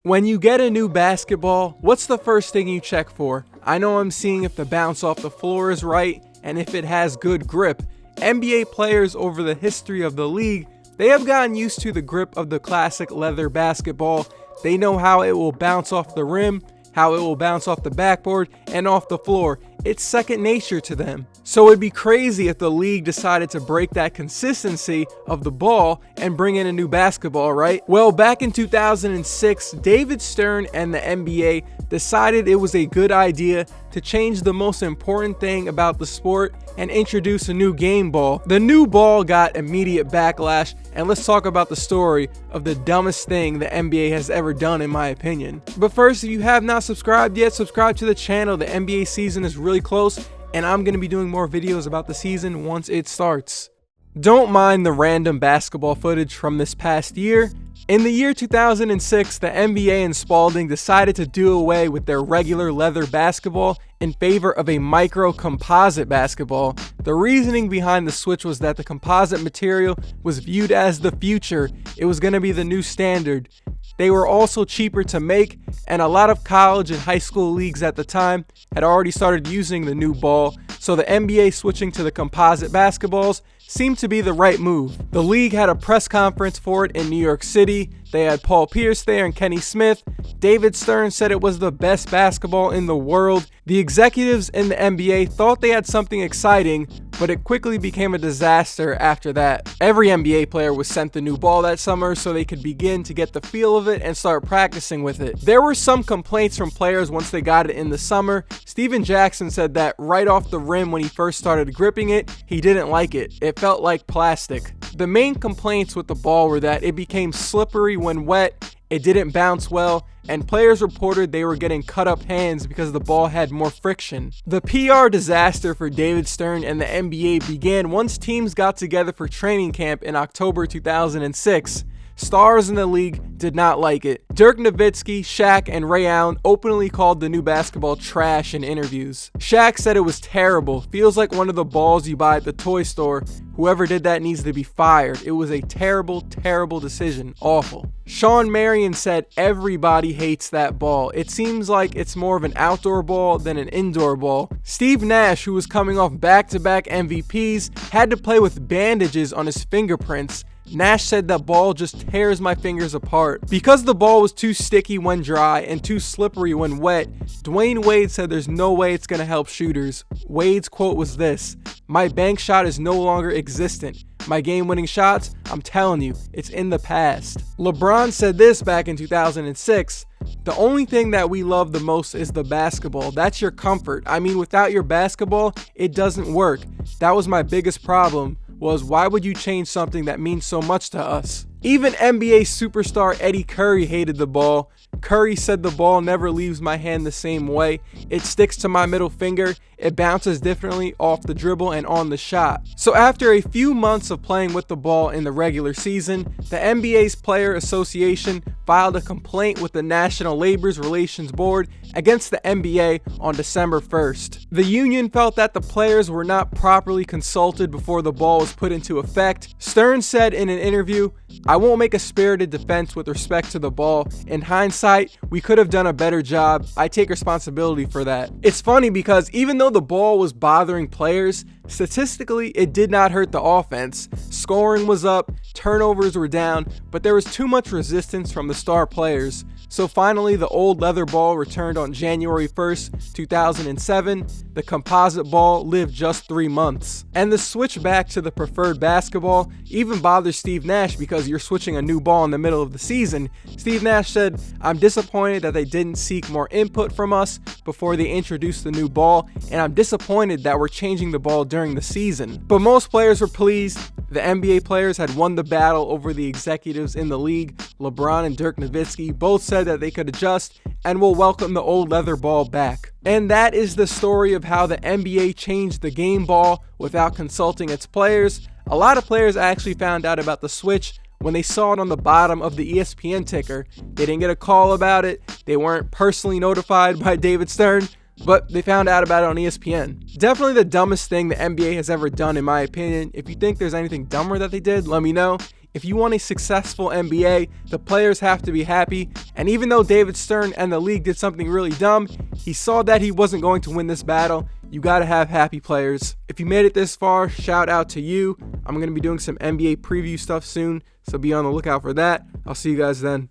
When you get a new basketball, what's the first thing you check for? I know I'm seeing if the bounce off the floor is right and if it has good grip. NBA players over the history of the league, they have gotten used to the grip of the classic leather basketball. They know how it will bounce off the rim, how it will bounce off the backboard and off the floor. It's second nature to them. So it'd be crazy if the league decided to break that consistency of the ball and bring in a new basketball, right? Well, back in 2006, David Stern and the NBA decided it was a good idea to change the most important thing about the sport and introduce a new game ball. The new ball got immediate backlash, and let's talk about the story of the dumbest thing the NBA has ever done, in my opinion. But first, if you have not subscribed yet, subscribe to the channel. The NBA season is really close, and I'm going to be doing more videos about the season once it starts. Don't mind the random basketball footage from this past year. In the year 2006, the NBA and Spalding decided to do away with their regular leather basketball in favor of a micro composite basketball. The reasoning behind the switch was that the composite material was viewed as the future. It was going to be the new standard. They were also cheaper to make, and a lot of college and high school leagues at the time had already started using the new ball, so the NBA switching to the composite basketballs seemed to be the right move. The league had a press conference for it in New York City. They had Paul Pierce there and Kenny Smith. David Stern said it was the best basketball in the world. The executives in the NBA thought they had something exciting, but it quickly became a disaster after that. Every NBA player was sent the new ball that summer so they could begin to get the feel of it and start practicing with it. There were some complaints from players once they got it in the summer. Steven Jackson said that right off the rim when he first started gripping it, he didn't like it. It felt like plastic. The main complaints with the ball were that it became slippery when wet, it didn't bounce well, and players reported they were getting cut up hands because the ball had more friction. The PR disaster for David Stern and the NBA began once teams got together for training camp in October 2006. Stars in the league did not like it. Dirk Nowitzki, Shaq, and Ray Allen openly called the new basketball trash in interviews. Shaq said it was terrible. Feels like one of the balls you buy at the toy store. Whoever did that needs to be fired. It was a terrible, terrible decision. Awful. Sean Marion said everybody hates that ball. It seems like it's more of an outdoor ball than an indoor ball. Steve Nash, who was coming off back-to-back MVPs, had to play with bandages on his fingerprints. Nash said that ball just tears my fingers apart. Because the ball was too sticky when dry and too slippery when wet, Dwayne Wade said there's no way it's going to help shooters. Wade's quote was this: "My bank shot is no longer existent. My game-winning shots, I'm telling you, it's in the past." LeBron said this back in 2006, "The only thing that we love the most is the basketball. That's your comfort. I mean, without your basketball, it doesn't work. That was my biggest problem. Was why would you change something that means so much to us?" Even NBA superstar Eddie Curry hated the ball. Curry said the ball never leaves my hand the same way. It sticks to my middle finger. It bounces differently off the dribble and on the shot. So after a few months of playing with the ball in the regular season, the NBA's Player Association filed a complaint with the National Labor Relations Board against the NBA on December 1st. The union felt that the players were not properly consulted before the ball was put into effect. Stern said in an interview, "I won't make a spirited defense with respect to the ball. In hindsight, we could have done a better job. I take responsibility for that." It's funny because even though the ball was bothering players, statistically it did not hurt the offense. Scoring was up, turnovers were down, but there was too much resistance from the star players. So finally, the old leather ball returned on January 1st, 2007. The composite ball lived just 3 months. And the switch back to the preferred basketball even bothers Steve Nash because you're switching a new ball in the middle of the season. Steve Nash said, "I'm disappointed that they didn't seek more input from us before they introduced the new ball, and I'm disappointed that we're changing the ball during the season." But most players were pleased. The NBA players had won the battle over the executives in the league. LeBron and Dirk Nowitzki both said that they could adjust and will welcome the old leather ball back. And that is the story of how the NBA changed the game ball without consulting its players. A lot of players actually found out about the switch when they saw it on the bottom of the ESPN ticker. They didn't get a call about it. They weren't personally notified by David Stern, but they found out about it on ESPN. Definitely the dumbest thing the NBA has ever done, in my opinion. If you think there's anything dumber that they did, let me know. If you want a successful NBA, the players have to be happy, and even though David Stern and the league did something really dumb, he saw that he wasn't going to win this battle. You gotta have happy players. If you made it this far, shout out to you. I'm gonna be doing some NBA preview stuff soon, so be on the lookout for that. I'll see you guys then.